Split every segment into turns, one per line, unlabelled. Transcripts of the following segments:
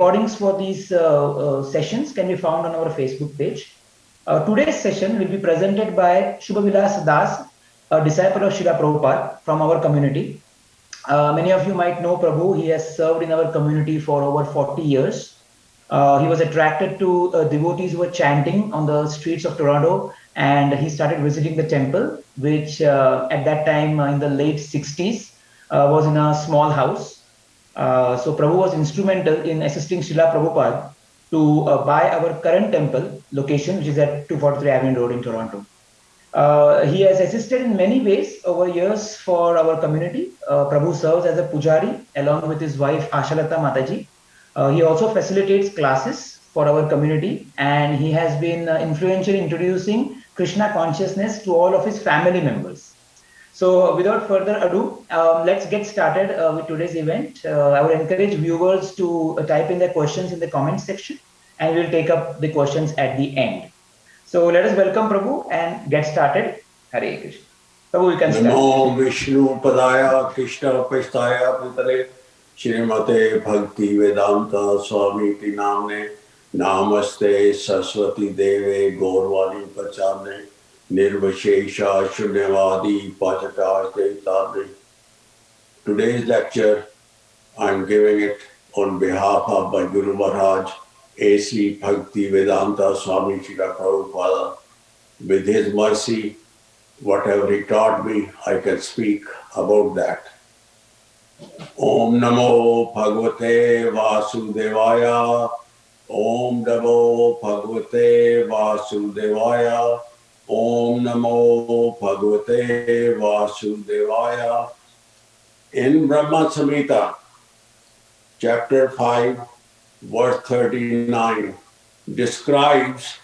recordings for these sessions can be found on our Facebook page. Today's session will be presented by Shubhavilas Das, a disciple of Srila Prabhupada from our community. Many of you might know Prabhu. He has served in our community for over 40 years. He was attracted to devotees who were chanting on the streets of Toronto, and he started visiting the temple, which at that time in the late 60s was in a small house. So Prabhu was instrumental in assisting Srila Prabhupada to buy our current temple location, which is at 243 Avenue Road in Toronto. He has assisted in many ways over years for our community. Prabhu serves as a pujari along with his wife Ashalata Mataji. He also facilitates classes for our community, and he has been influential in introducing Krishna consciousness to all of his family members. So without further ado, let's get started with today's event. I would encourage viewers to type in their questions in the comment section, and we'll take up the questions at the end. So let us welcome Prabhu and get started. Hare Krishna. Prabhu, you can start.
Namo Vishnu Padaya Krishna Pastaya Putale Shrimate Bhakti Vedanta Swami Namne Namaste Saraswati Deve Gaurvani Pachane Nirvashesha Shunyavadi Pachakaste Tadri. Today's lecture, I'm giving it on behalf of my Guru Maharaj, A.C. Bhakti Vedanta Swami Srila Prabhupada. With his mercy, whatever he taught me, I can speak about that. Om Namo Bhagavate Vasudevaya. Om Namo Bhagavate Vasudevaya. Om Namo Bhagavate Vasudevaya. In Brahma Samhita, chapter 5, verse 39, describes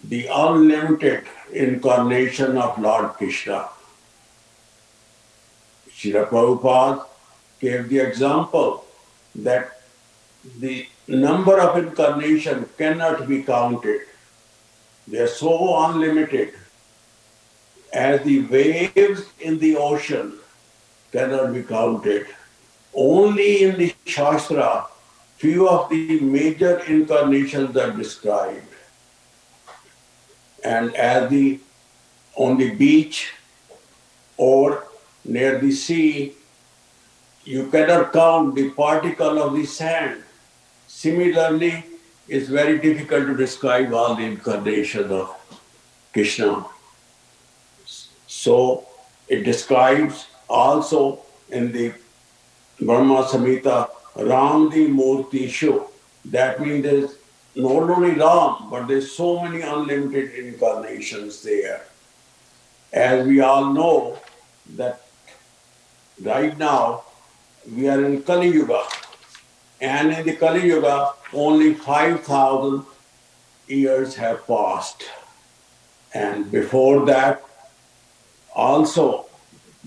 the unlimited incarnation of Lord Krishna. Srila Prabhupada gave the example that the number of incarnations cannot be counted. They are so unlimited as the waves in the ocean cannot be counted. Only in the Shastra, few of the major incarnations are described. And as on the beach or near the sea, you cannot count the particle of the sand. Similarly, it's very difficult to describe all the incarnations of Krishna. So it describes also in the Brahma Samhita Ramdi Murti Shu. That means there's not only Ram, but there's so many unlimited incarnations there. As we all know that right now we are in Kali Yuga, and in the Kali Yuga only 5,000 years have passed. And before that also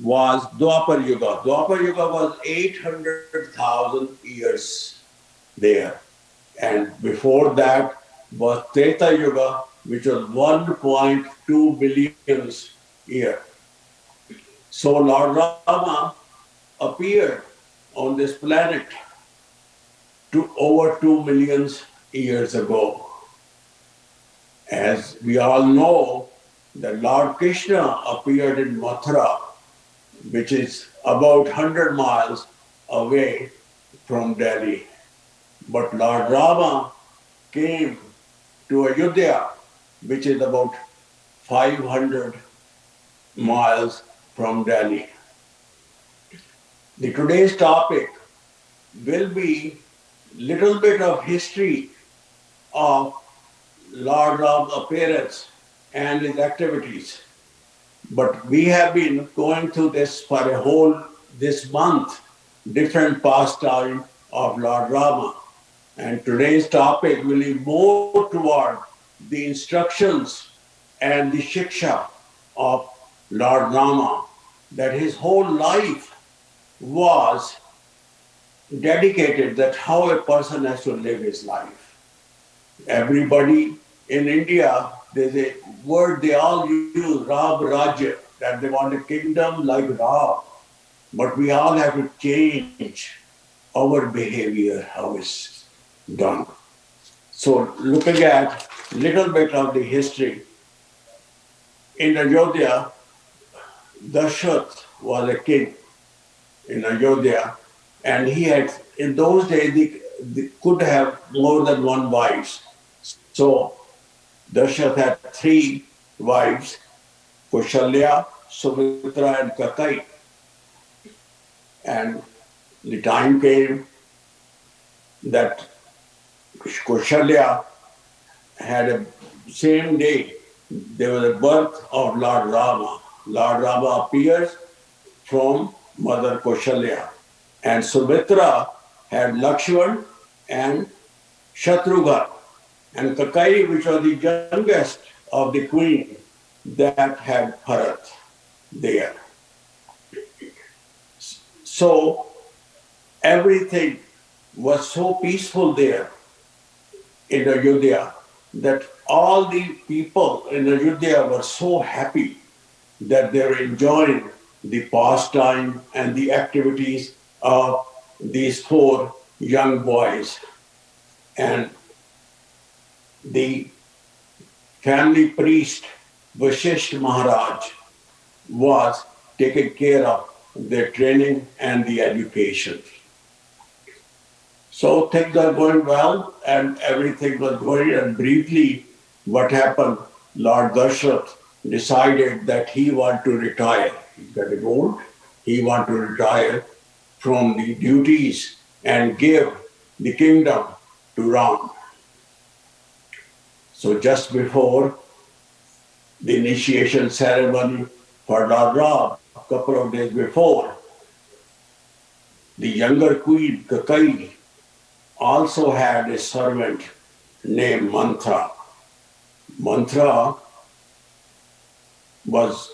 was Dwapar Yuga. Dwapar Yuga was 800,000 years there. And before that was Treta Yuga, which was 1.2 billion years. So Lord Rama appeared on this planet over 2 million years ago. As we all know, that Lord Krishna appeared in Mathura, which is about 100 miles away from Delhi. But Lord Rama came to Ayodhya, which is about 500 miles from Delhi. Today's topic will be little bit of history of Lord Rama's appearance and his activities. But we have been going through this for this month, different pastime of Lord Rama. And today's topic will be more toward the instructions and the shiksha of Lord Rama, that his whole life was dedicated that how a person has to live his life. Everybody in India, there's a word they all use, Ram Rajya, that they want a kingdom like Ram. But we all have to change our behavior, how is done. So looking at little bit of the history, in Ayodhya, Dashrath was a king in Ayodhya, and he had, in those days, they could have more than one wives. So Dashrath had three wives, Kushalya, Sumitra, and Kakai. And the time came that Kushalya had a same day, there was a birth of Lord Rama. Lord Rama appears from Mother Kushalya. And Sumitra had Lakshman and Shatrughan. And Kakai, which was the youngest of the queen, that had Bharat there. So everything was so peaceful there in Ayodhya that all the people in Ayodhya were so happy that they were enjoying the pastime and the activities of these four young boys. And the family priest, Vashisht Maharaj, was taking care of their training and the education. So things are going well and everything was going. And briefly, what happened, Lord Dashrath decided that he wanted to retire. He got old. He wanted to retire from the duties and give the kingdom to Ram. So just before the initiation ceremony for Lord Ram, a couple of days before, the younger queen, Kakai, also had a servant named Mantra. Mantra was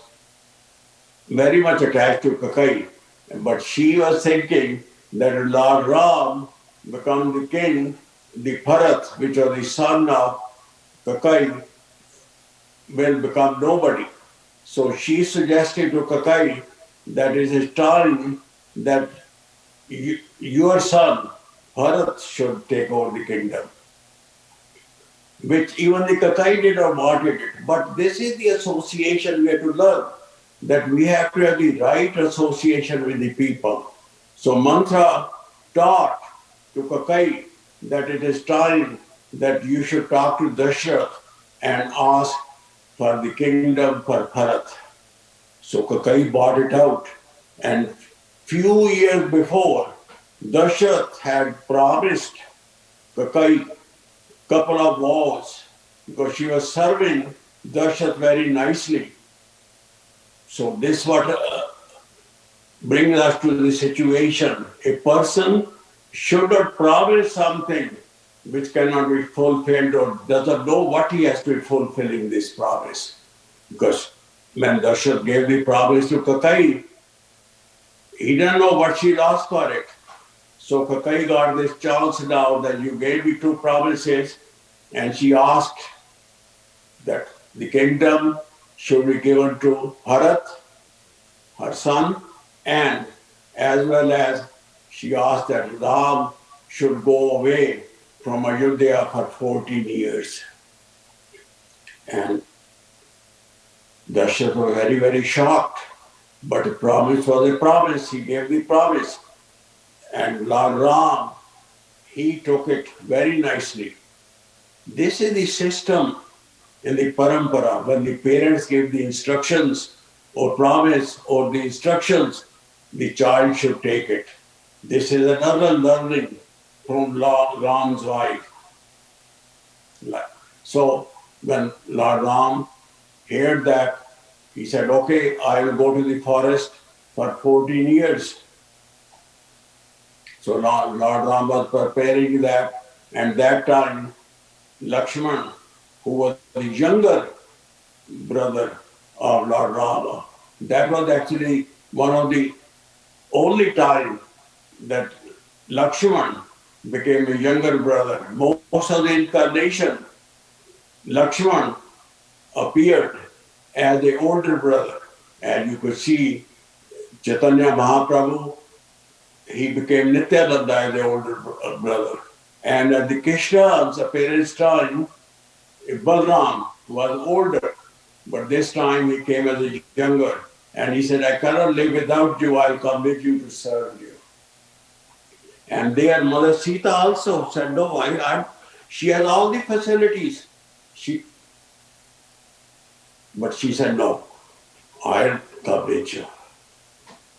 very much attached to Kakai, but she was thinking that Lord Ram become the king, the Bharat, which was the son of Kakai, will become nobody. So she suggested to Kakai that it is time that your son, Bharat, should take over the kingdom. Which even the Kakai did not want it. But this is the association we have to learn, that we have to have the right association with the people. So Mantra taught to Kakai that it is time that you should talk to Dashrath and ask for the kingdom for Bharat. So Kakai bought it out. And few years before, Dashrath had promised Kakai couple of vows because she was serving Dashrath very nicely. So this what brings us to the situation. A person should not promise something which cannot be fulfilled or doesn't know what he has to be fulfilling this promise. Because when Dashrath gave the promise to Kakai, he didn't know what she asked for it. So Kakai got this chance now that you gave me two promises, and she asked that the kingdom should be given to Bharat, her son, and as well as she asked that Ram should go away from Ayodhya for 14 years. And Dashrath was very, very shocked. But the promise was a promise. He gave the promise. And Lord Ram, he took it very nicely. This is the system in the parampara. When the parents give the instructions or promise or the instructions, the child should take it. This is another learning from Lord Ram's wife. So when Lord Ram heard that, he said, okay, I will go to the forest for 14 years. So Lord Ram was preparing that, and that time Lakshman, who was the younger brother of Lord Rama, that was actually one of the only time that Lakshman became a younger brother. Most of the incarnation, Lakshman appeared as the older brother. And you could see Chaitanya Mahaprabhu, he became Nityananda as the older brother. And at the Krishna's appearance time, Balram was older, but this time he came as a younger. And he said, I cannot live without you, I'll come with you to serve you. And there, Mother Sita also said, no, she has all the facilities. But she said, no, I'll come with you.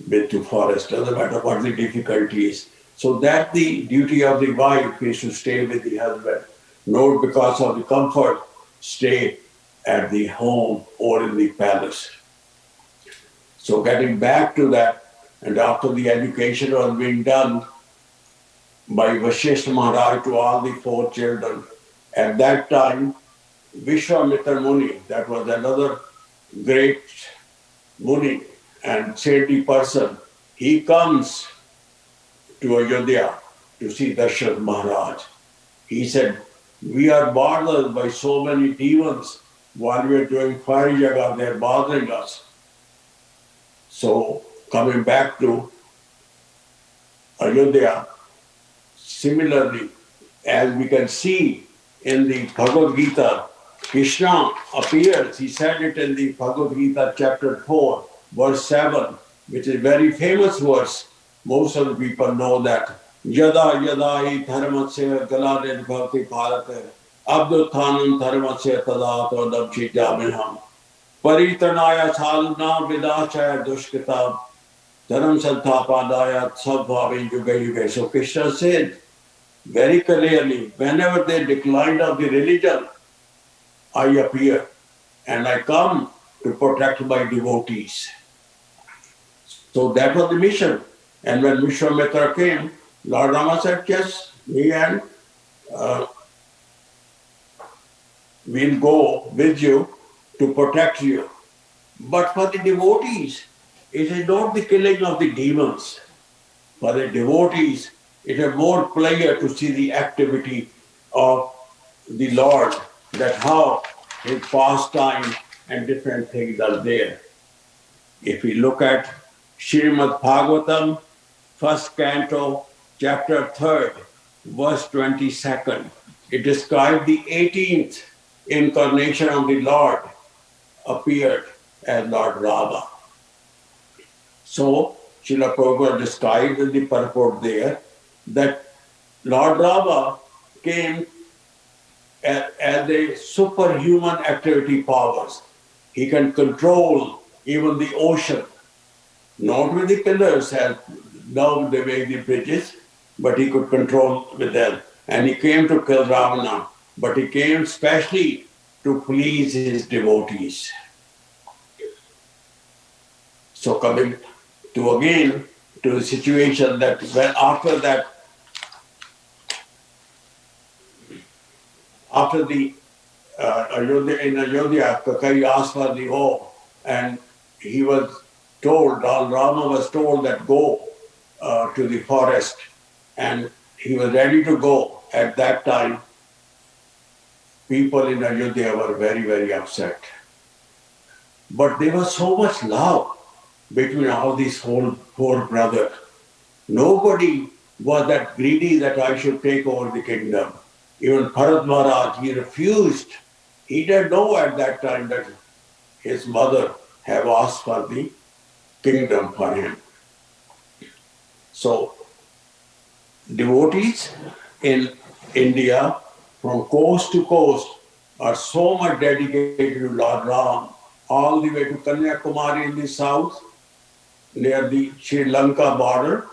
With to forest, doesn't matter what the difficulty is. So that the duty of the wife is to stay with the husband, not because of the comfort, stay at the home or in the palace. So getting back to that, and after the education was being done by Vashishta Maharaj to all the 4 children, at that time, Vishwamitra Muni, that was another great Muni and saintly person, he comes to Ayodhya to see Dashrath Maharaj. He said, we are bothered by so many demons. While we are doing fire yaga, they are bothering us. So coming back to Ayodhya, similarly, as we can see in the Bhagavad Gita, Krishna appears, he said it in the Bhagavad Gita chapter 4, verse 7, which is a very famous verse. Most of the people know that. Yada yada hi dharmasya galadin bhakti bharate abduthanam dharmasya tadato dabchi jamiham paritanaya saluna vidachaya dushkita dharam santapadaya sabhavi yuga yuga. So Krishna said very clearly, whenever they declined of the religion, I appear and I come to protect my devotees. So that was the mission. And when Vishwamitra came, Lord Rama said, yes, me and we'll go with you to protect you. But for the devotees, it is not the killing of the demons. For the devotees, it is more pleasure to see the activity of the Lord, that how his pastime and different things are there. If we look at Srimad Bhagavatam, first canto, chapter 3rd, verse 22nd, it describes the 18th incarnation of the Lord appeared as Lord Rama. So, Srila Prabhupada described in the purport there that Lord Rama came as a superhuman activity powers. He can control even the ocean, not with the pillars as now they make the bridges, but he could control with them. And he came to kill Ravana, but he came specially to please his devotees. So coming to again to the situation that when after that, after the in Ayodhya, Kakai asked for the home, and he was told, Rama was told that go to the forest, and he was ready to go. At that time, people in Ayodhya were very, very upset. But there was so much love between all these four brothers. Nobody was that greedy that I should take over the kingdom. Even Bharat Maharaj, he refused. He didn't know at that time that his mother have asked for the kingdom for him. So, devotees in India from coast to coast are so much dedicated to Lord Ram, all the way to Kanyakumari in the south, near the Sri Lanka border,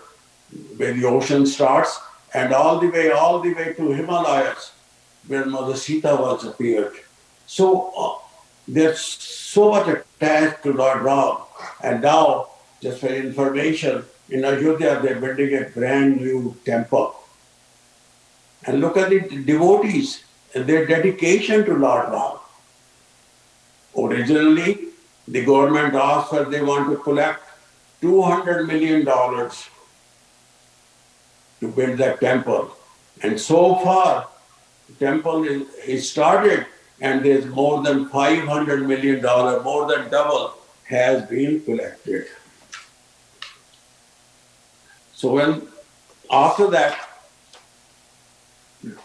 where the ocean starts, and all the way to Himalayas, where Mother Sita was appeared. So they're so much attached to Lord Ram. And now, just for information, in Ayodhya they're building a brand new temple. And look at the devotees and their dedication to Lord Ram. Originally, the government asked that they want to collect $200 million to build that temple. And so far, the temple is started and there's more than $500 million, more than double, has been collected. So when after that,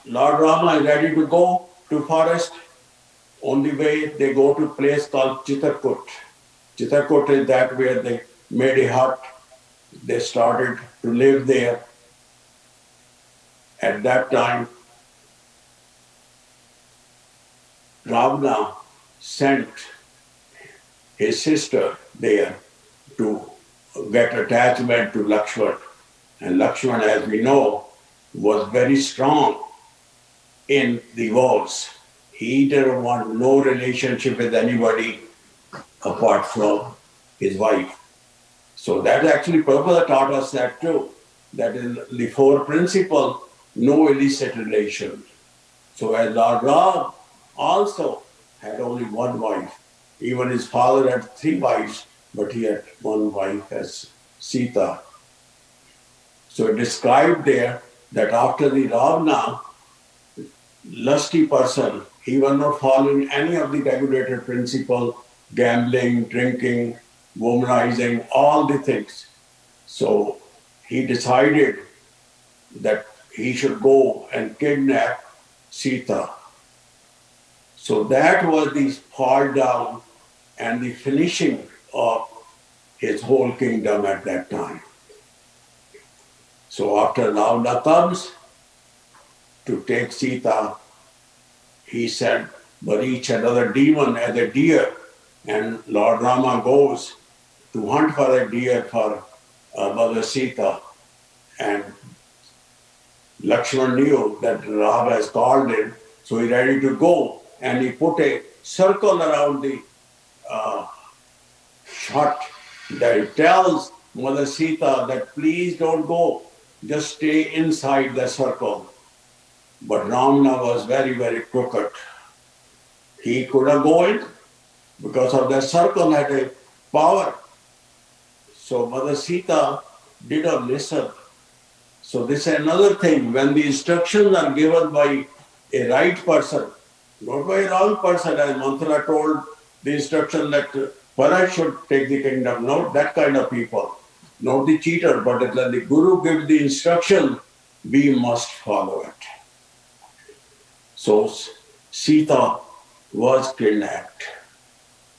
Lord Rama is ready to go to forest. On the way, they go to a place called Chitakut. Chitakut is that where they made a hut. They started to live there. At that time, Ravana sent his sister there to get attachment to Lakshman. And Lakshman, as we know, was very strong in the wars. He didn't want no relationship with anybody apart from his wife. So that actually Prabhupada taught us that too, that in the four principles, no illicit relation. So as Lord Ram also had only one wife. Even his father had three wives, but he had one wife as Sita. So it described there that after the Ravana, lusty person, he was not following any of the regulated principles, gambling, drinking, womanizing, all the things. So he decided that he should go and kidnap Sita. So that was the fall down and the finishing of his whole kingdom at that time. So after Ravana comes to take Sita, he sent Barich, another demon, as a deer, and Lord Rama goes to hunt for a deer for Mother Sita. And Lakshman knew that Rama has called him, so he's ready to go. And he put a circle around the hut that tells Mother Sita that please don't go, just stay inside the circle. But Ravana was very, very crooked. He couldn't go in because of the circle had a power. So Mother Sita didn't listen. So this is another thing. When the instructions are given by a right person, not by a wrong person, as Mantra told the instruction that Bharat should take the kingdom, not that kind of people, not the cheater, but when the Guru gives the instruction, we must follow it. So Sita was kidnapped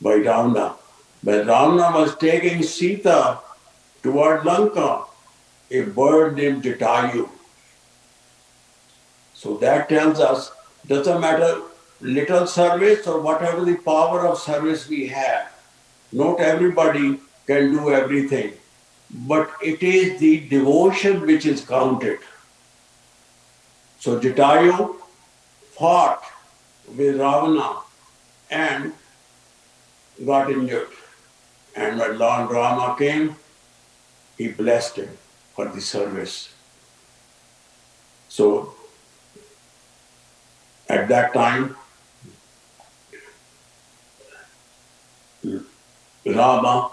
by Ravana. When Ravana was taking Sita toward Lanka, a bird named Jatayu. So that tells us, doesn't matter little service or whatever the power of service we have, not everybody can do everything, but it is the devotion which is counted. So Jatayu fought with Ravana and got injured. And when Lord Rama came, he blessed him for the service. So at that time, Rama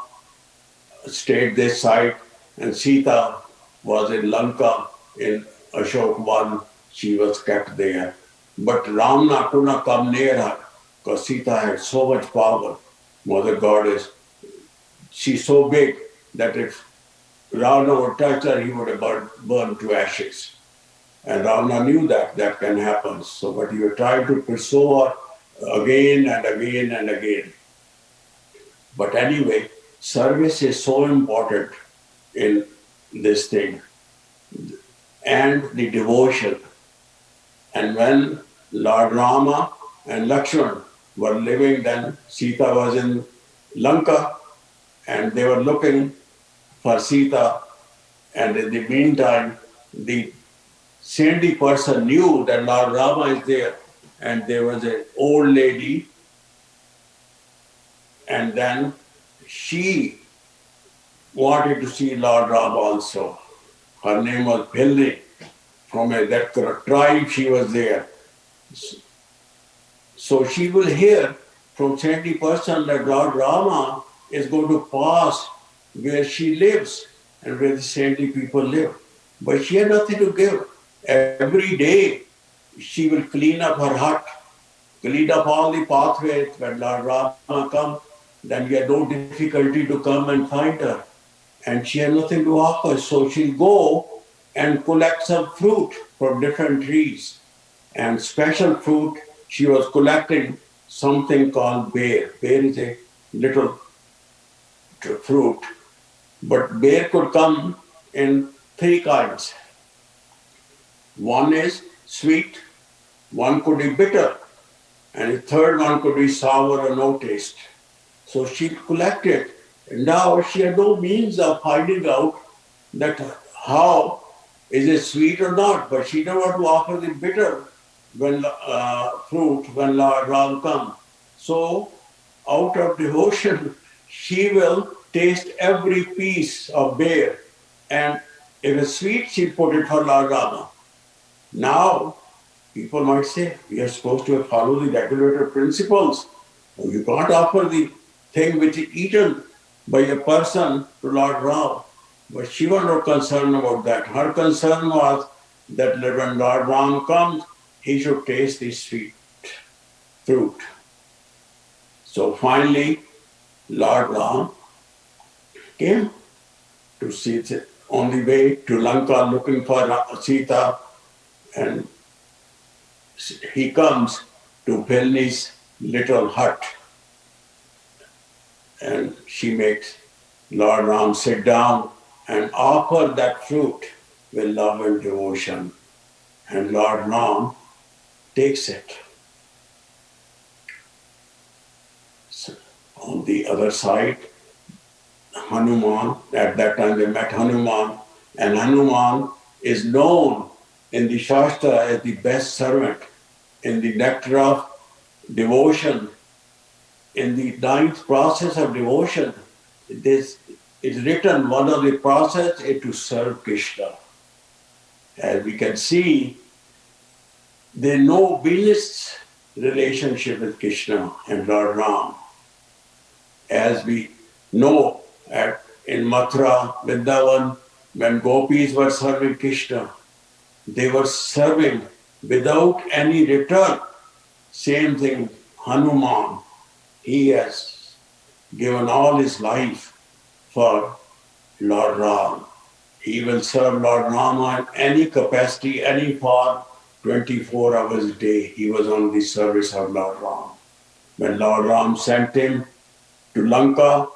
stayed this side and Sita was in Lanka in Ashok One. She was kept there. But Ravana could not come near her because Sita had so much power. Mother Goddess, she's so big that if Ravana would touch her, he would have burned to ashes. And Ravana knew that that can happen. So, but he would try to pursue her again and again and again. But anyway, service is so important in this thing. And the devotion. And when Lord Rama and Lakshman were living then, Sita was in Lanka and they were looking for Sita. And in the meantime, the saintly person knew that Lord Rama is there. And there was an old lady. And then she wanted to see Lord Rama also. Her name was Bhilli. From that tribe she was there. So she will hear from saintly person that Lord Rama is going to pass where she lives and where the saintly people live. But she had nothing to give. Every day she will clean up her hut, clean up all the pathways. When Lord Rama comes, then you have no difficulty to come and find her. And she has nothing to offer. So she'll go and collect some fruit from different trees and special fruit. She was collecting something called bear. Bear is a little fruit, but bear could come in three kinds. One is sweet, one could be bitter, and the third one could be sour or no taste. So she collected. And now she had no means of finding out that how is it sweet or not, but she don't want to offer the bitter when fruit when Lord Ram comes. So out of devotion, she will taste every piece of bear, and if it's sweet, she'll put it for Lord Rama. Now people might say we are supposed to follow the regulator principles. You can't offer the thing which is eaten by a person to Lord Ram. But she was not concerned about that. Her concern was that when Lord Ram comes, he should taste the sweet fruit. So finally, Lord Ram came to Sita on the way to Lanka looking for Sita, and he comes to Pilni's little hut, and she makes Lord Ram sit down and offer that fruit with love and devotion. And Lord Ram takes it. So on the other side, Hanuman, at that time they met Hanuman, and Hanuman is known in the Shastra as the best servant. In the nectar of devotion, in the ninth process of devotion, this is written one of the process is to serve Krishna. As we can see, there's no business relationship with Krishna and Lord Ram. As we know, in Mathura, Vrindavan, when gopis were serving Krishna, they were serving without any return. Same thing, Hanuman, he has given all his life for Lord Ram. He will serve Lord Rama in any capacity, any form, 24 hours a day. He was on the service of Lord Ram. When Lord Ram sent him to Lanka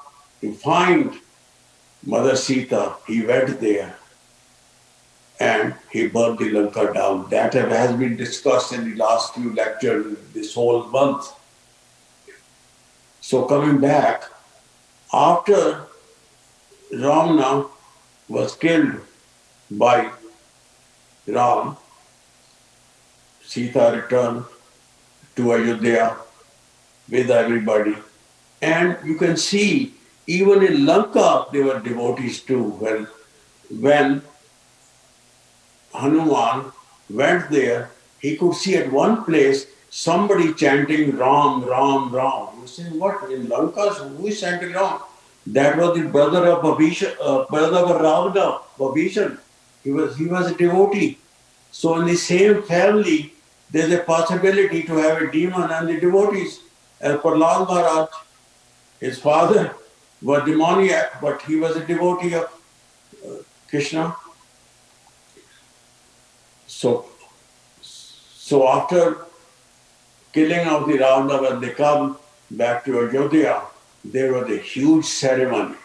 to find Mother Sita, he went there and he burned the Lanka down. That has been discussed in the last few lectures this whole month. So coming back, after Ravana was killed by Ram, Sita returned to Ayodhya with everybody. And you can see, even in Lanka, there were devotees too. When Hanuman went there, he could see at one place somebody chanting Ram, Ram, Ram. You say, what? In Lanka, who is chanting Ram? That was the brother of brother of Ravana, Babhishan. He was a devotee. So in the same family, there's a possibility to have a demon and the devotees. As Prahlad Maharaj, his father was demoniac, but he was a devotee of Krishna. So after killing of the Ravana, when they come back to Ayodhya, there was a huge ceremony.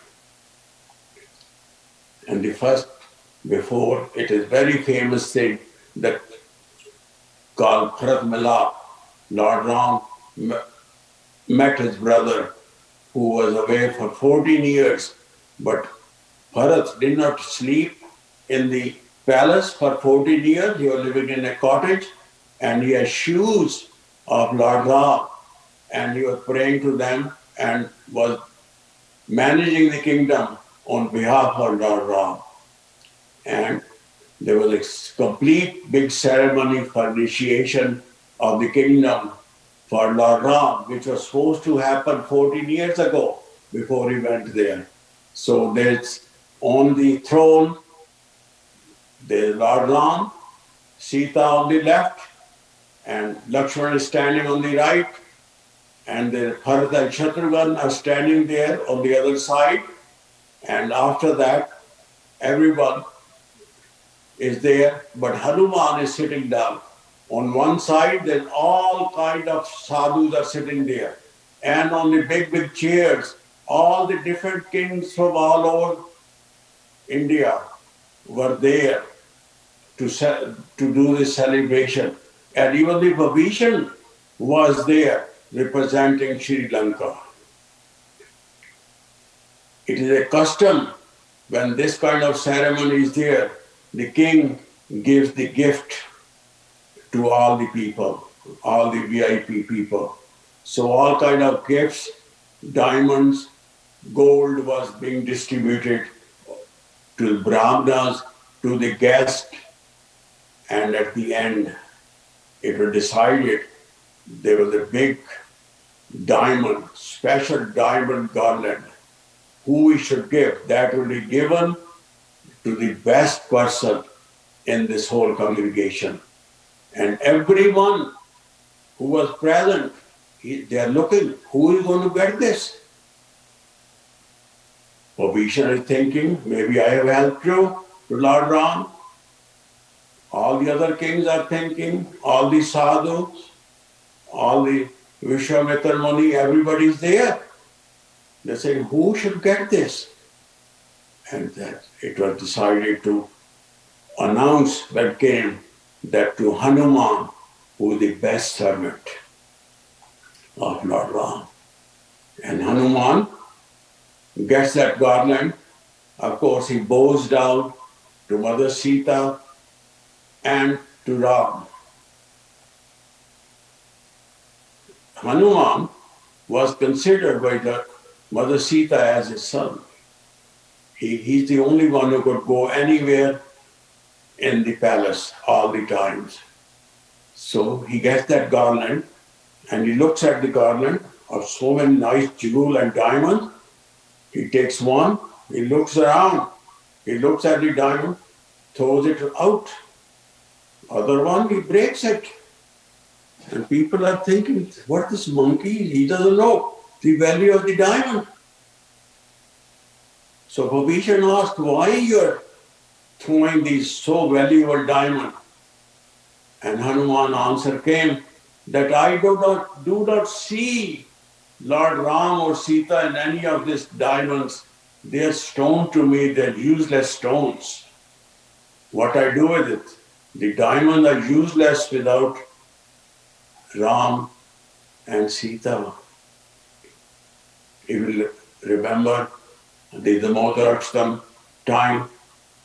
And the first, before, it is very famous thing that called Bharat Milap. Lord Ram met his brother who was away for 14 years, but Bharat did not sleep in the palace for 14 years. He was living in a cottage, and he had shoes of Lord Ram, and he was praying to them and was managing the kingdom on behalf of Lord Ram. And there was a complete big ceremony for initiation of the kingdom for Lord Ram, which was supposed to happen 14 years ago before he went there. So there's on the throne, there's Lord Ram, Sita on the left, and Lakshmana is standing on the right, and the Bharat and Shatrughan are standing there on the other side. And after that, everyone is there, but Hanuman is sitting down. On one side, there's all kind of sadhus are sitting there. And on the big, big chairs, all the different kings from all over India were there to do this celebration. And even the Babishan was there representing Sri Lanka. It is a custom when this kind of ceremony is there, the king gives the gift to all the people, all the VIP people. So all kind of gifts, diamonds, gold was being distributed to the brahmanas, to the guests, and at the end, it was decided there was a big diamond, special diamond garland. Who we should give, that will be given to the best person in this whole congregation. And everyone who was present, they are looking, who is going to get this? Babishan is thinking, maybe I have helped you to Lord Ram. All the other kings are thinking, all the sadhus, all the Vishwamitra Muni, everybody is there. They say, who should get this? And that it was decided to announce when came that to Hanuman, who is the best servant of Lord Ram. And Hanuman gets that garland. Of course, he bows down to Mother Sita and to Ram. Hanuman was considered by the Mother Sita as his son. He's the only one who could go anywhere in the palace all the times. So he gets that garland and he looks at the garland of so many nice jewel and diamonds. He takes one, he looks around, he looks at the diamond, throws it out. Other one, he breaks it. And people are thinking, what this monkey, he doesn't know the value of the diamond. So Babishan asked, why you're throwing these so valuable diamond? And Hanuman answer came that I do not see Lord Ram or Sita in any of these diamonds. They're stone to me, they're useless stones. What I do with it? The diamonds are useless without Ram and Sita. You will remember the Damodar time,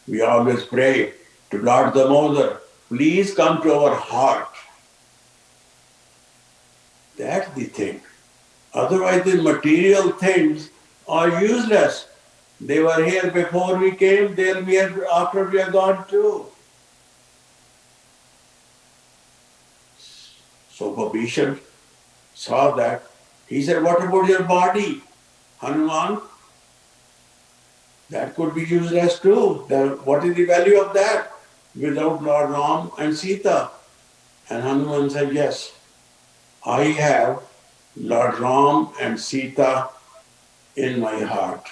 we always pray to Lord Damodar, please come to our heart. That's the thing. Otherwise, the material things are useless. They were here before we came, they'll be here after we are gone too. So Babishan saw that. He said, what about your body, Hanuman? That could be useless too. What is the value of that without Lord Ram and Sita? And Hanuman said, yes, I have Lord Ram and Sita in my heart.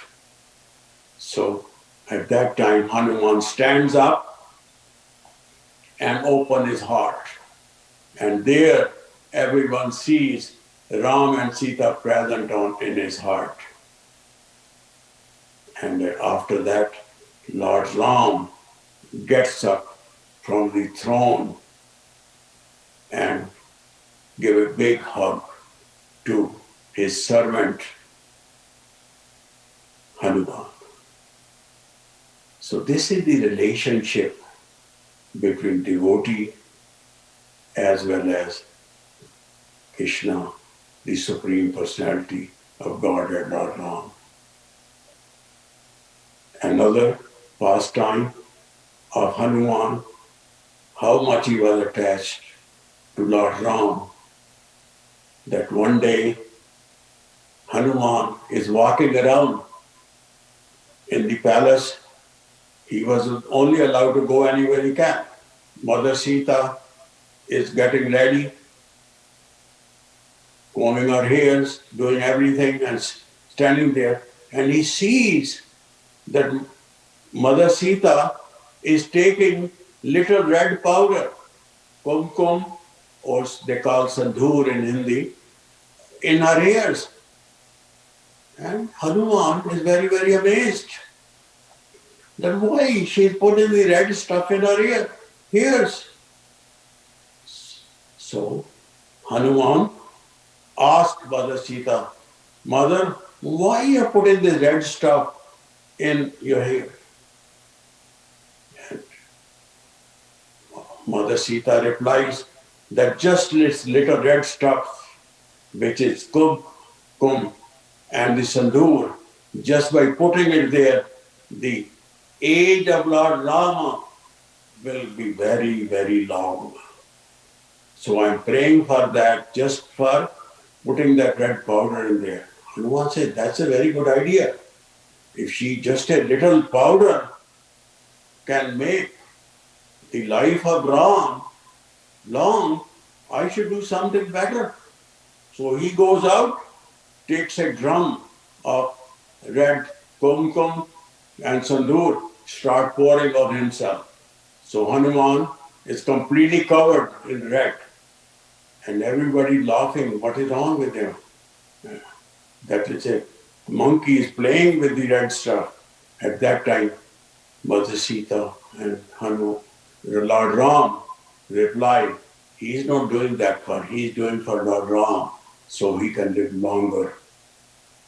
So at that time, Hanuman stands up and opens his heart. And there everyone sees Ram and Sita present in his heart. And after that, Lord Ram gets up from the throne and give a big hug to his servant Hanuman. So this is the relationship between devotee as well as Krishna, the Supreme Personality of Godhead, Lord Ram. Another pastime of Hanuman, how much he was attached to Lord Ram, that one day Hanuman is walking around in the palace. He was only allowed to go anywhere he can. Mother Sita is getting ready, combing her hairs, doing everything and standing there. And he sees that Mother Sita is taking little red powder, kumkum, or they call sandhur in Hindi, in her ears. And Hanuman is very, very amazed. Then why she's putting the red stuff in her ears? So Hanuman asked Mother Sita, Mother, why you are putting this red stuff in your hair? And Mother Sita replies that just this little red stuff, which is kum and the sandur, just by putting it there, the age of Lord Rama will be very, very long. So I'm praying for that, just for putting that red powder in there. Hanuman said, that's a very good idea. If she just a little powder can make the life of Ram long, I should do something better. So he goes out, takes a drum of red kumkum and sandur, start pouring on himself. So Hanuman is completely covered in red. And everybody laughing, what is wrong with him? That is a monkey is playing with the red stuff. At that time, Mother Sita and Lord Ram replied, he is not doing that for, he is doing for Lord Ram, so he can live longer.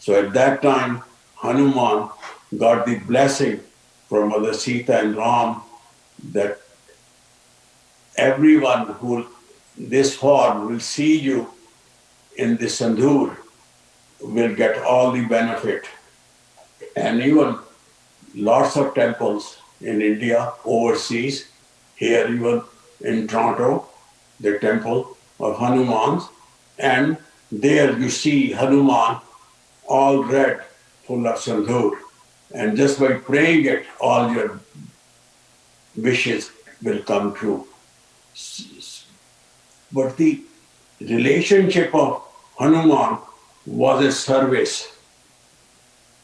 So at that time, Hanuman got the blessing from Mother Sita and Ram that everyone who this form will see you in the Sandhur will get all the benefit. And even lots of temples in India, overseas, here even in Toronto, the temple of Hanuman, and there you see Hanuman all red, full of sandhur. And just by praying it, all your wishes will come true. But the relationship of Hanuman was a service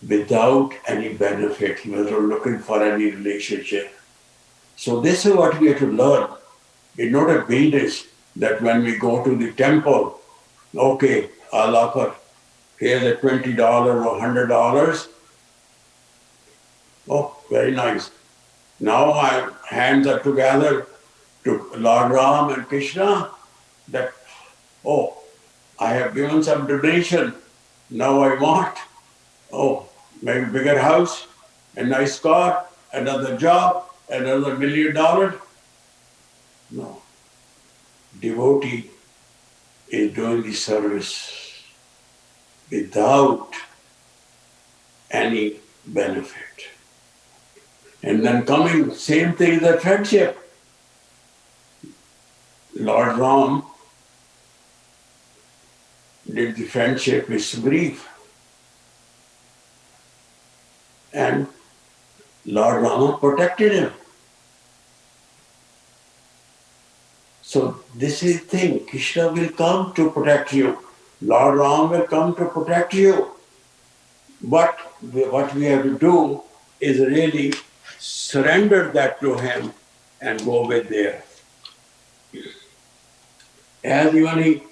without any benefit. He was not looking for any relationship. So this is what we have to learn. It's not a business that when we go to the temple, okay, I'll offer, here's a $20 or $100. Oh, very nice. Now my hands are together to Lord Ram and Krishna that, oh, I have given some donation. Now I want, oh, maybe bigger house, a nice car, another job, another $1 million. No. Devotee is doing the service without any benefit. And then coming, same thing is the friendship. Lord Ram did the friendship with Sugriv. And Lord Rama protected him. So this is the thing, Krishna will come to protect you. Lord Ram will come to protect you. But what we have to do is really surrender that to him and go with there. As even he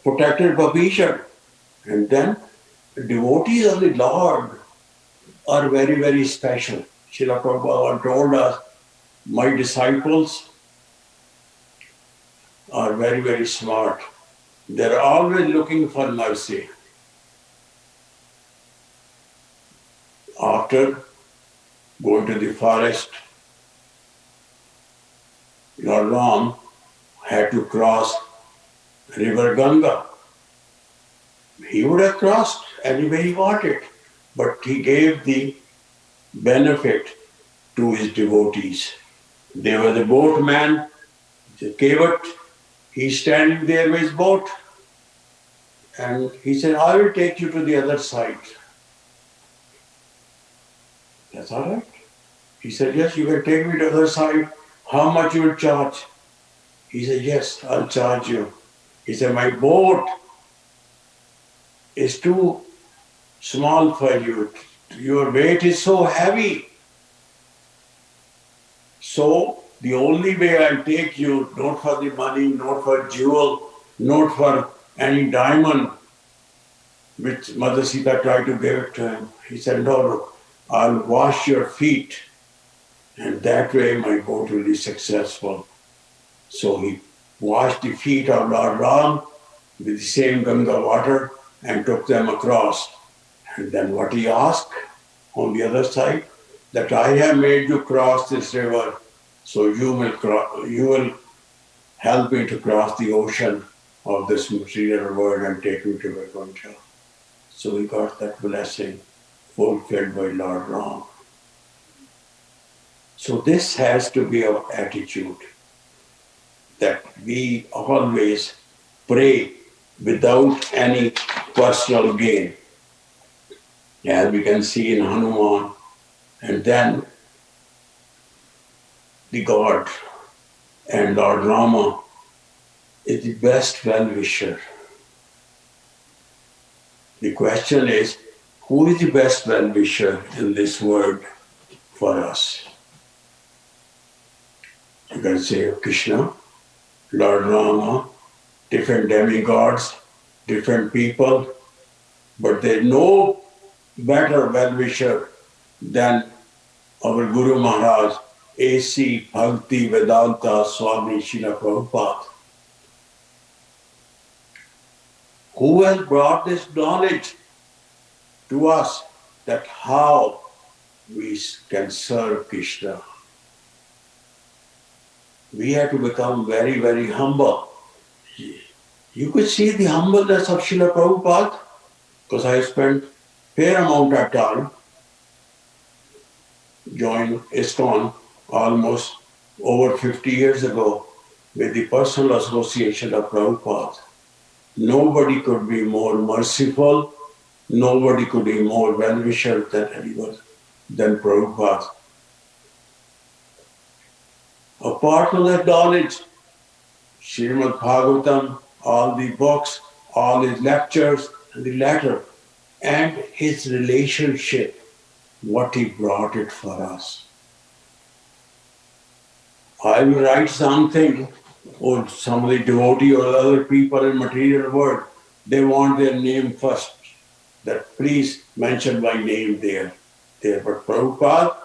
protected Babishan. And then devotees of the Lord are very, very special. Srila Prabhupada told us, my disciples are very, very smart. They're always looking for mercy. After going to the forest, Lord Ram had to cross river Ganga. He would have crossed any way he wanted, but he gave the benefit to his devotees. They were the boatman, the Kevat. He's standing there with his boat, and he said, I will take you to the other side. That's all right. He said, yes, you can take me to the other side. How much you will charge? He said, yes, I'll charge you. He said, my boat is too small for you. Your weight is so heavy. So the only way I take you, not for the money, not for jewel, not for any diamond, which Mother Sita tried to give it to him. He said, no, no, I'll wash your feet, and that way my boat will be successful. So he washed the feet of Lord Ram with the same Ganga water and took them across. And then what he asked on the other side, that I have made you cross this river, so you will help me to cross the ocean of this material world and take me to Vaikuntha. So we got that blessing fulfilled by Lord Ram. So this has to be our attitude, that we always pray without any personal gain. As we can see in Hanuman, and then the God and Lord Rama is the best well-wisher. The question is, who is the best well-wisher in this world for us? You can say Krishna, Lord Rama, different demigods, different people, but there's no better well-wisher than our Guru Maharaj, A.C. Bhakti Vedanta Swami Srila Prabhupada, who has brought this knowledge to us that how we can serve Krishna. We have to become very, very humble. You could see the humbleness of Srila Prabhupada, because I spent fair amount of time joined Iskcon almost over 50 years ago with the personal association of Prabhupada. Nobody could be more merciful, nobody could be more well-wisher than anyone, than Prabhupada. Apart from that knowledge, Srimad Bhagavatam, all the books, all his lectures, and the letter, and his relationship, what he brought it for us. I will write something, or somebody devotee or other people in material world, they want their name first. That please mention my name there. But Prabhupada,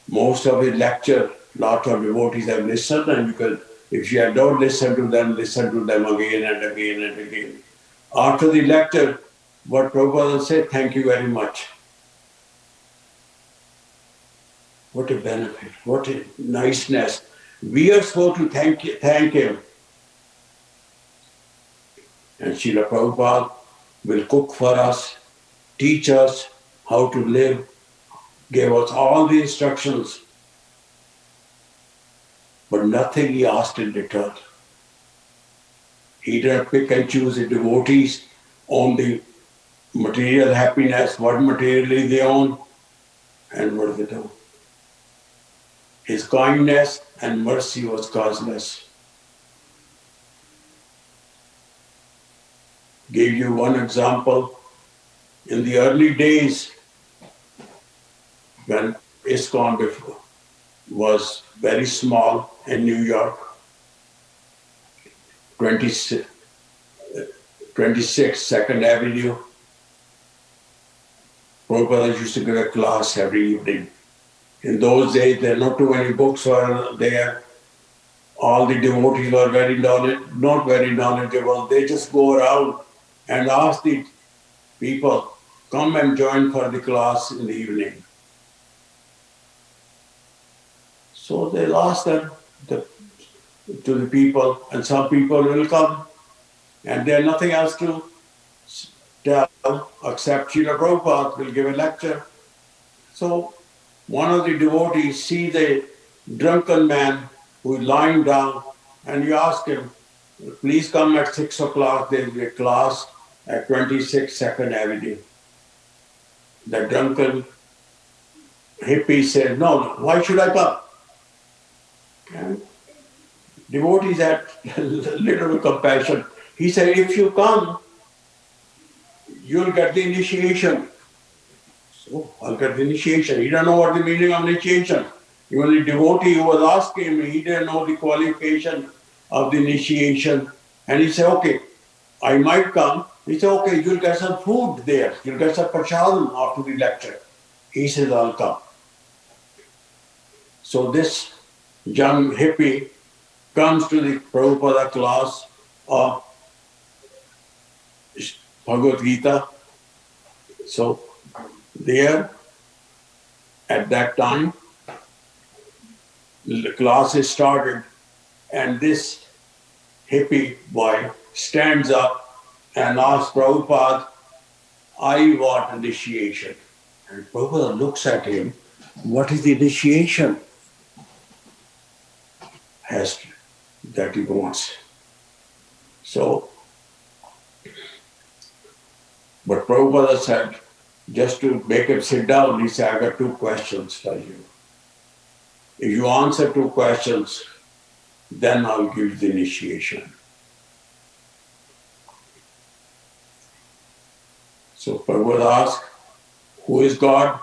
most of his lecture, lots of devotees have listened, and you can, if you have not listened to them again and again and again. After the lecture, what Prabhupada will say, thank you very much. What a benefit, what a niceness. We are supposed to thank him. And Srila Prabhupada will cook for us, teach us how to live, gave us all the instructions, but nothing he asked in return. He didn't pick and choose the devotees on the material happiness, what materially they own, and what they do. His kindness and mercy was causeless. Gave you one example. In the early days, when Iskcon was very small in New York, 26 2nd Avenue, Prabhupada used to give a class every evening. In those days, there were not too many books were there. All the devotees were not very knowledgeable. They just go around and ask the people, come and join for the class in the evening. So they ask them to the people, and some people will come, and there's nothing else to tell except Srila Prabhupada will give a lecture. So one of the devotees sees a drunken man who is lying down, and you ask him, please come at 6 o'clock, there will be a class at 26 2nd Avenue. The drunken hippie says, no, why should I come? And devotees had little compassion. He said, if you come, you'll get the initiation. So I'll get the initiation. He don't know what the meaning of initiation. Even the devotee who was asking him, he didn't know the qualification of the initiation. And he said, okay, I might come. He said, okay, you'll get some food there. You'll get some prasadam after the lecture. He says, I'll come. So this young hippie comes to the Prabhupada class of Bhagavad Gita. So there, at that time, the class is started, and this hippie boy stands up and asks Prabhupada, I want initiation. And Prabhupada looks at him, what is the initiation? That he wants. So, but Prabhupada said, just to make him sit down, he said, I got two questions for you. If you answer two questions, then I'll give you the initiation. So Prabhupada asked, who is God?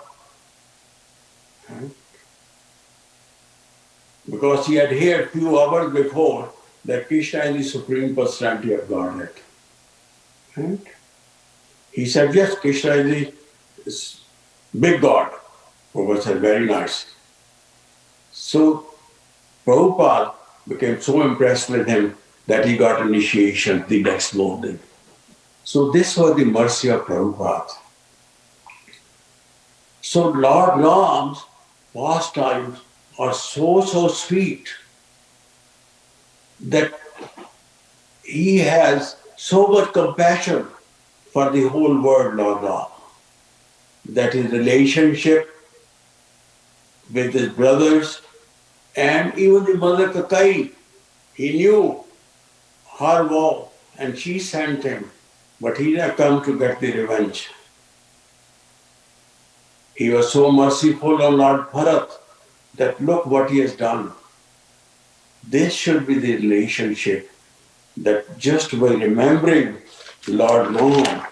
Because he had heard few hours before that Krishna is the Supreme Personality of Godhead. Right? He said, yes, Krishna is the big God. Prabhupada said, very nice. So Prabhupada became so impressed with him that he got initiation the next morning. So this was the mercy of Prabhupada. So Lord Ram's pastimes are so sweet that he has so much compassion for the whole world, Lord Ram. That his relationship with his brothers and even the mother Kakai, he knew her woe and she sent him, but he didn't come to get the revenge. He was so merciful on Lord Bharat that look what he has done. This should be the relationship that just by remembering Lord Ram,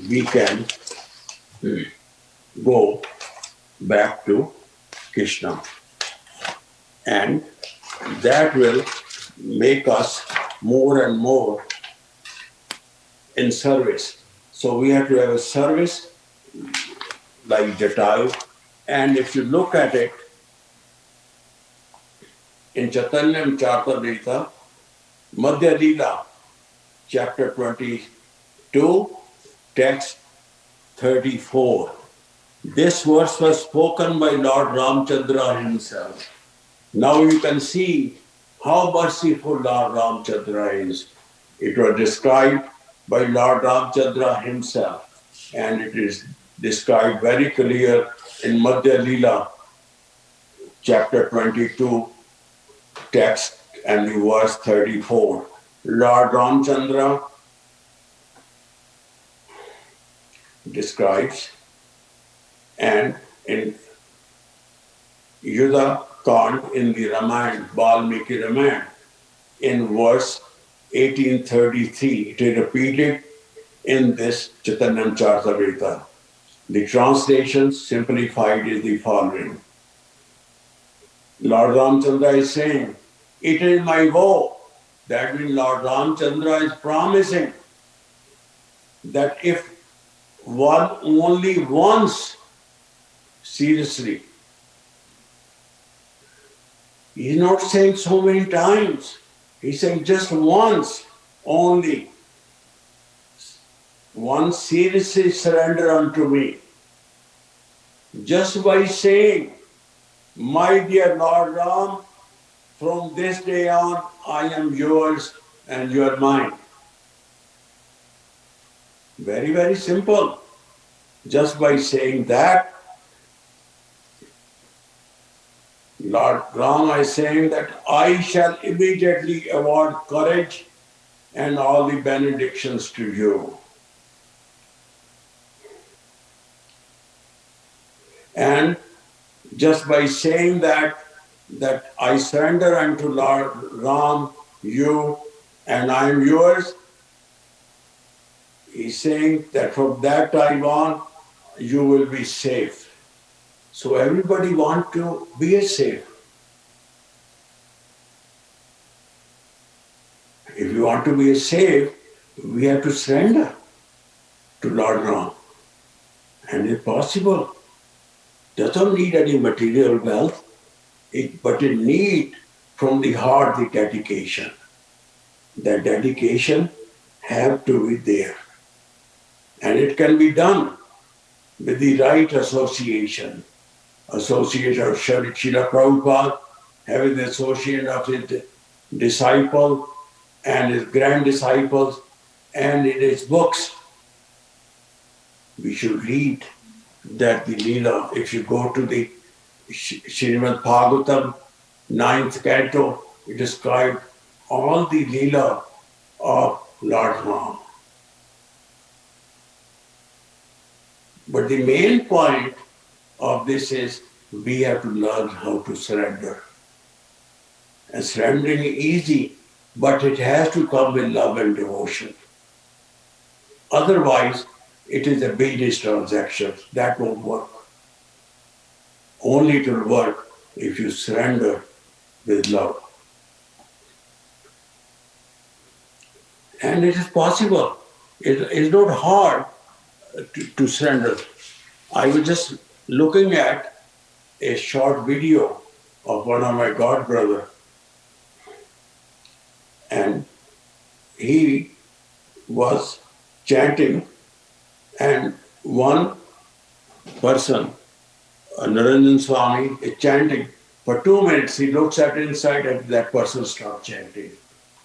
we can go back to Krishna. And that will make us more and more in service. So we have to have a service like Jatayu. And if you look at it, in Chaitanya Charitamrita, Madhya Lila, chapter 22, text 34. This verse was spoken by Lord Ramchandra himself. Now you can see how merciful Lord Ramchandra is. It was described by Lord Ramchandra himself, and it is described very clear in Madhya Lila, chapter 22, text and the verse 34. Lord Ramchandra describes, and in Yuddha Kand in the Ramayana, Valmiki Ramayana, in verse 1833, it is repeated in this Chaitanya Charitamrita. The translation simplified is the following. Lord Ramchandra is saying, it is my vow. That means Lord Ramchandra is promising that if one only once seriously, he's not saying so many times, he's saying just once only, one seriously surrender unto me. Just by saying, my dear Lord Ram, from this day on, I am yours and you are mine. Very, very simple. Just by saying that, Lord Rama is saying that I shall immediately award courage and all the benedictions to you. And just by saying that I surrender unto Lord Ram, you, and I am yours, he's saying that from that time on, you will be safe. So everybody wants to be safe. want to be saved, we have to surrender to Lord Ram. And it's possible. Doesn't need any material wealth, but it needs from the heart the dedication. That dedication have to be there. And it can be done with the right association. Association of Srila Prabhupada, having the association of his disciple and his grand disciples, and in his books. We should read that the Leela, if you go to the Srimad Bhagavatam, 9th canto, it describes all the Leela of Lord Rama. But the main point of this is we have to learn how to surrender. And surrendering is easy, but it has to come with love and devotion. Otherwise, it is a business transaction. That won't work. Only it will work if you surrender with love. And it is possible. It is not hard to surrender. I was just looking at a short video of one of my god brother, and he was chanting, and one person, Naranjan Swami, is chanting. For 2 minutes, he looks at inside and that person starts chanting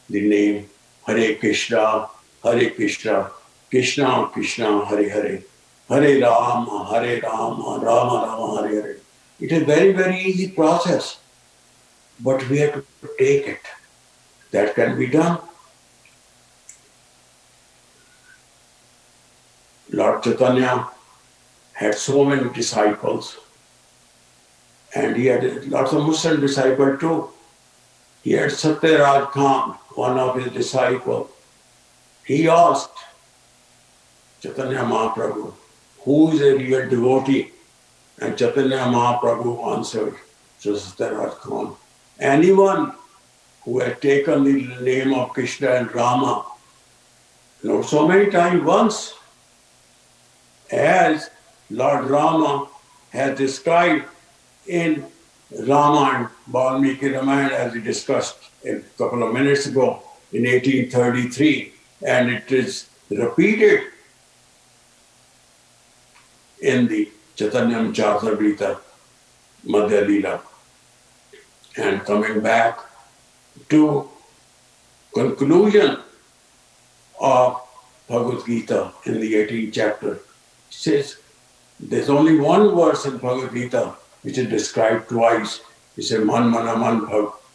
the name Hare Krishna, Krishna Krishna, Hare Hare, Hare Rama, Rama Rama, Hare Hare. It is a very, very easy process, but we have to take it. That can be done. Lord Chaitanya had so many disciples, and he had lots of Muslim disciples too. He had Satyaraj Khan, one of his disciples. He asked Chaitanya Mahaprabhu, who is a real devotee? And Chaitanya Mahaprabhu answered to Satyaraj Khan, anyone who had taken the name of Krishna and Rama, not so many times, once, as Lord Rama has described in Rama and Valmiki Ramayana, as we discussed a couple of minutes ago in 1833, and it is repeated in the Chaitanya Charitamrita Madhya Leela. And coming back to conclusion of Bhagavad Gita in the 18th chapter, it says there's only one verse in Bhagavad Gita which is described twice. It says Man Mana Man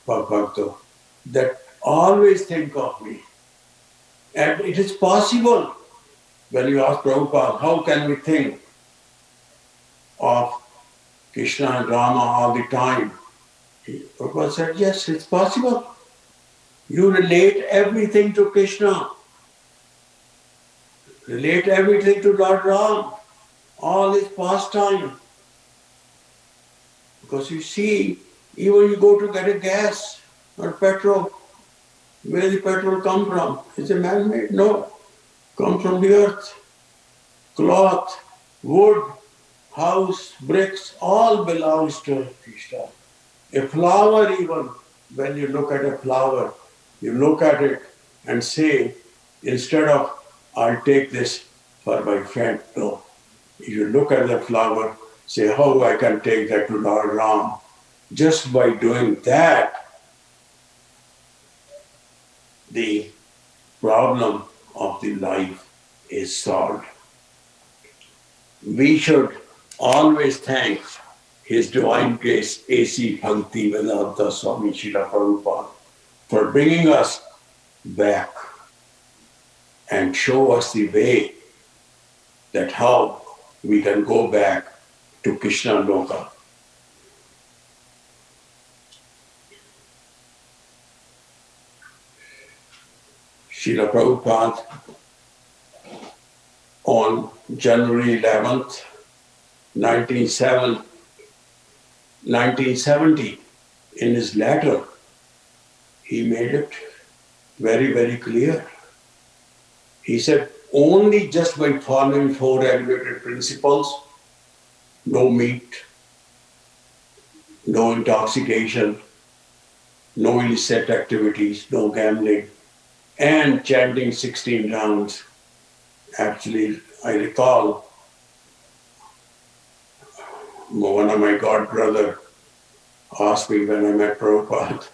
Bhakto, that always think of me. And it is possible. When you ask Prabhupada, how can we think of Krishna and Rama all the time? Prabhupada said, yes, it's possible. You relate everything to Krishna. Relate everything to Lord Ram. All his pastime. Because you see, even you go to get a gas or petrol, where the petrol come from? Is it man-made? No. Come from the earth. Cloth, wood, house, bricks, all belongs to Krishna. A flower even, when you look at a flower, you look at it and say, instead of, I'll take this for my friend, no. You look at the flower, say, how I can take that to Lord Ram. Just by doing that, the problem of the life is solved. We should always thank His Divine Grace, A.C. Bhakti Vedanta Swami Srila Prabhupada, for bringing us back and show us the way that how we can go back to Krishna Loka. Srila Prabhupada on January 11th, 1970, in his letter, he made it very, very clear. He said, only just by following four regulated principles, no meat, no intoxication, no illicit activities, no gambling, and chanting 16 rounds. Actually, I recall one of my god brother asked me when I met Prabhupada,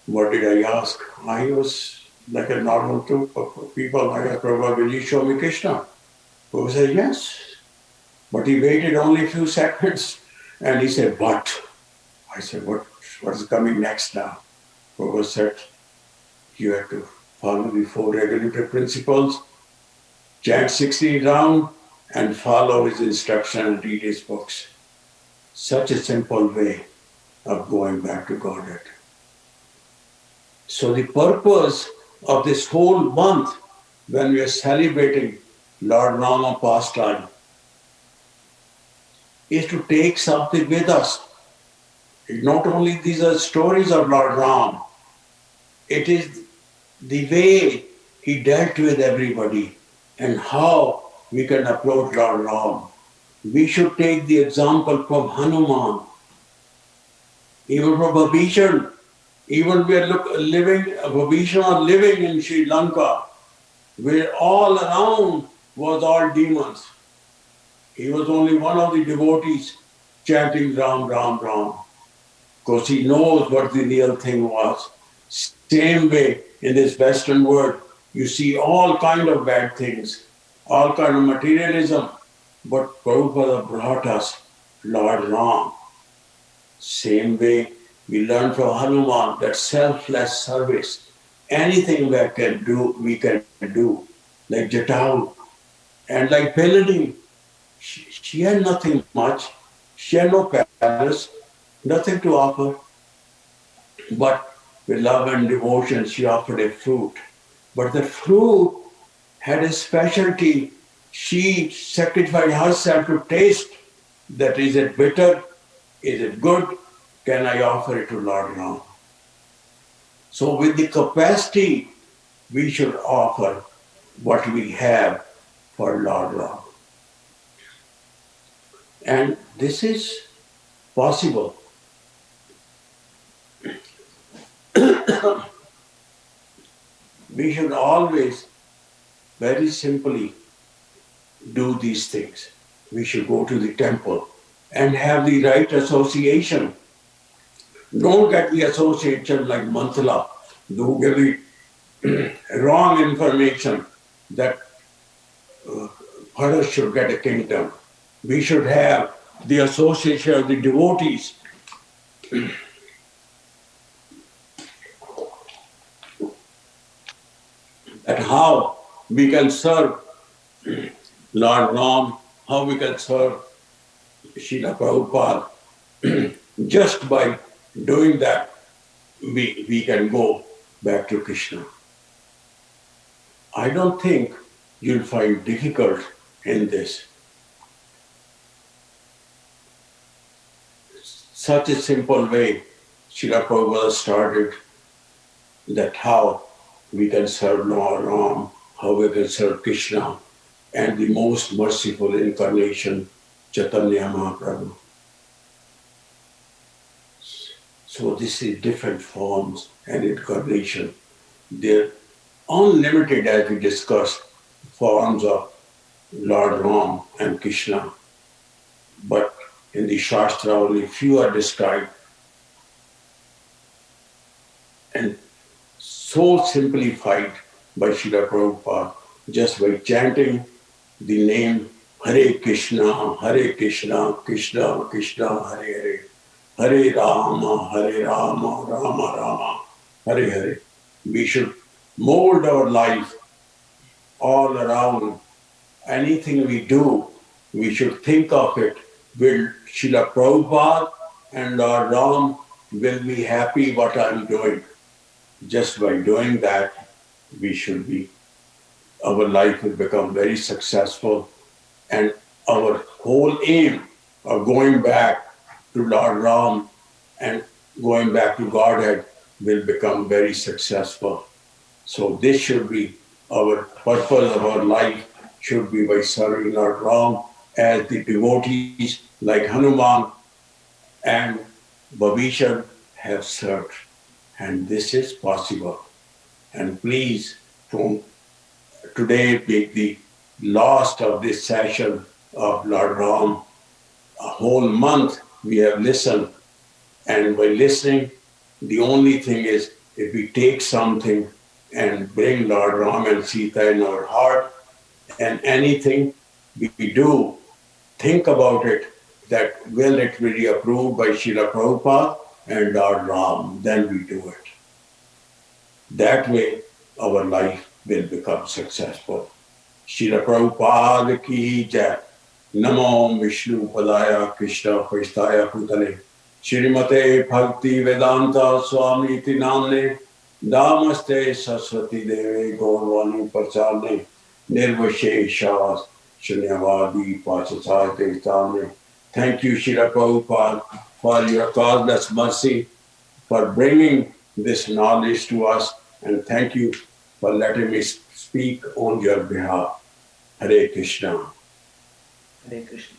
what did I ask? I was like a normal two people. I asked Prabhupada, will you show me Krishna? Prabhupada said, yes. But he waited only a few seconds and he said, what? I said, what is coming next now? Prabhupada said, you have to follow the four regulative principles, chant 16 rounds, and follow his instruction and read his books. Such a simple way of going back to Godhead. So the purpose of this whole month, when we are celebrating Lord Rama pastime, is to take something with us. Not only these are stories of Lord Ram, it is the way he dealt with everybody and how we can approach Lord Ram. We should take the example from Hanuman, even from Vibhishan. Even we are Vibhishan living in Sri Lanka, where all around was all demons. He was only one of the devotees chanting Ram, Ram, Ram, because he knows what the real thing was. Same way in this Western world, you see all kind of bad things, all kind of materialism, but Prabhupada brought us Lord Ram. Same way we learn from Hanuman that selfless service, anything we can do, like Jatau and like Pelani. She had nothing much. She had no palace, nothing to offer. But with love and devotion, she offered a fruit. But the fruit had a specialty. She sacrificed herself to taste that is it bitter, is it good, can I offer it to Lord Ram? So with the capacity, we should offer what we have for Lord Ram. And this is possible. We should always very simply do these things. We should go to the temple and have the right association. Don't get the association like Mantala, who give the wrong information that Bharat should get a kingdom. We should have the association of the devotees. That how we can serve Lord Ram, how we can serve Srila Prabhupada. Just by doing that, we can go back to Krishna. I don't think you'll find difficult in this. Such a simple way Srila Prabhupada started that how we can serve Lord Ram, how we can serve Krishna, and the most merciful incarnation, Chaitanya Mahaprabhu. So this is different forms and incarnation. They're unlimited, as we discussed, forms of Lord Ram and Krishna. But in the Shastra, only few are described. And so simplified by Srila Prabhupada, just by chanting the name Hare Krishna, Krishna Krishna, Hare Hare, Hare Rama, Rama Rama, Hare Hare. We should mold our life all around. Anything we do, we should think of it. Will Srila Prabhupada and Lord Ram will be happy what I'm doing? Just by doing that, our life will become very successful, and our whole aim of going back to Lord Ram and going back to Godhead will become very successful. So this should be our purpose of our life, should be by serving Lord Ram as the devotees like Hanuman and Babishan have served. And this is possible. And please, from today, make the last of this session of Lord Ram. A whole month we have listened, and by listening, the only thing is if we take something and bring Lord Ram and Sita in our heart, and anything we do, think about it, that will it be approved by Srila Prabhupada and Lord Ram, then we do it. That way, our life will become successful. Srila Prabhupada ki jai. Namo Vishnu Padaya Krishna Pristaya Putale. Shrimate Bhakti Vedanta Swami Tinamne. Namaste Saraswati Deve Gaurvani Pacharne. Nirvasheshas Shunyavadi Pachasate Tamne. Thank you, Srila Prabhupada, for your causeless mercy, for bringing this knowledge to us, and thank you for letting me speak on your behalf. Hare Krishna.
Hare Krishna.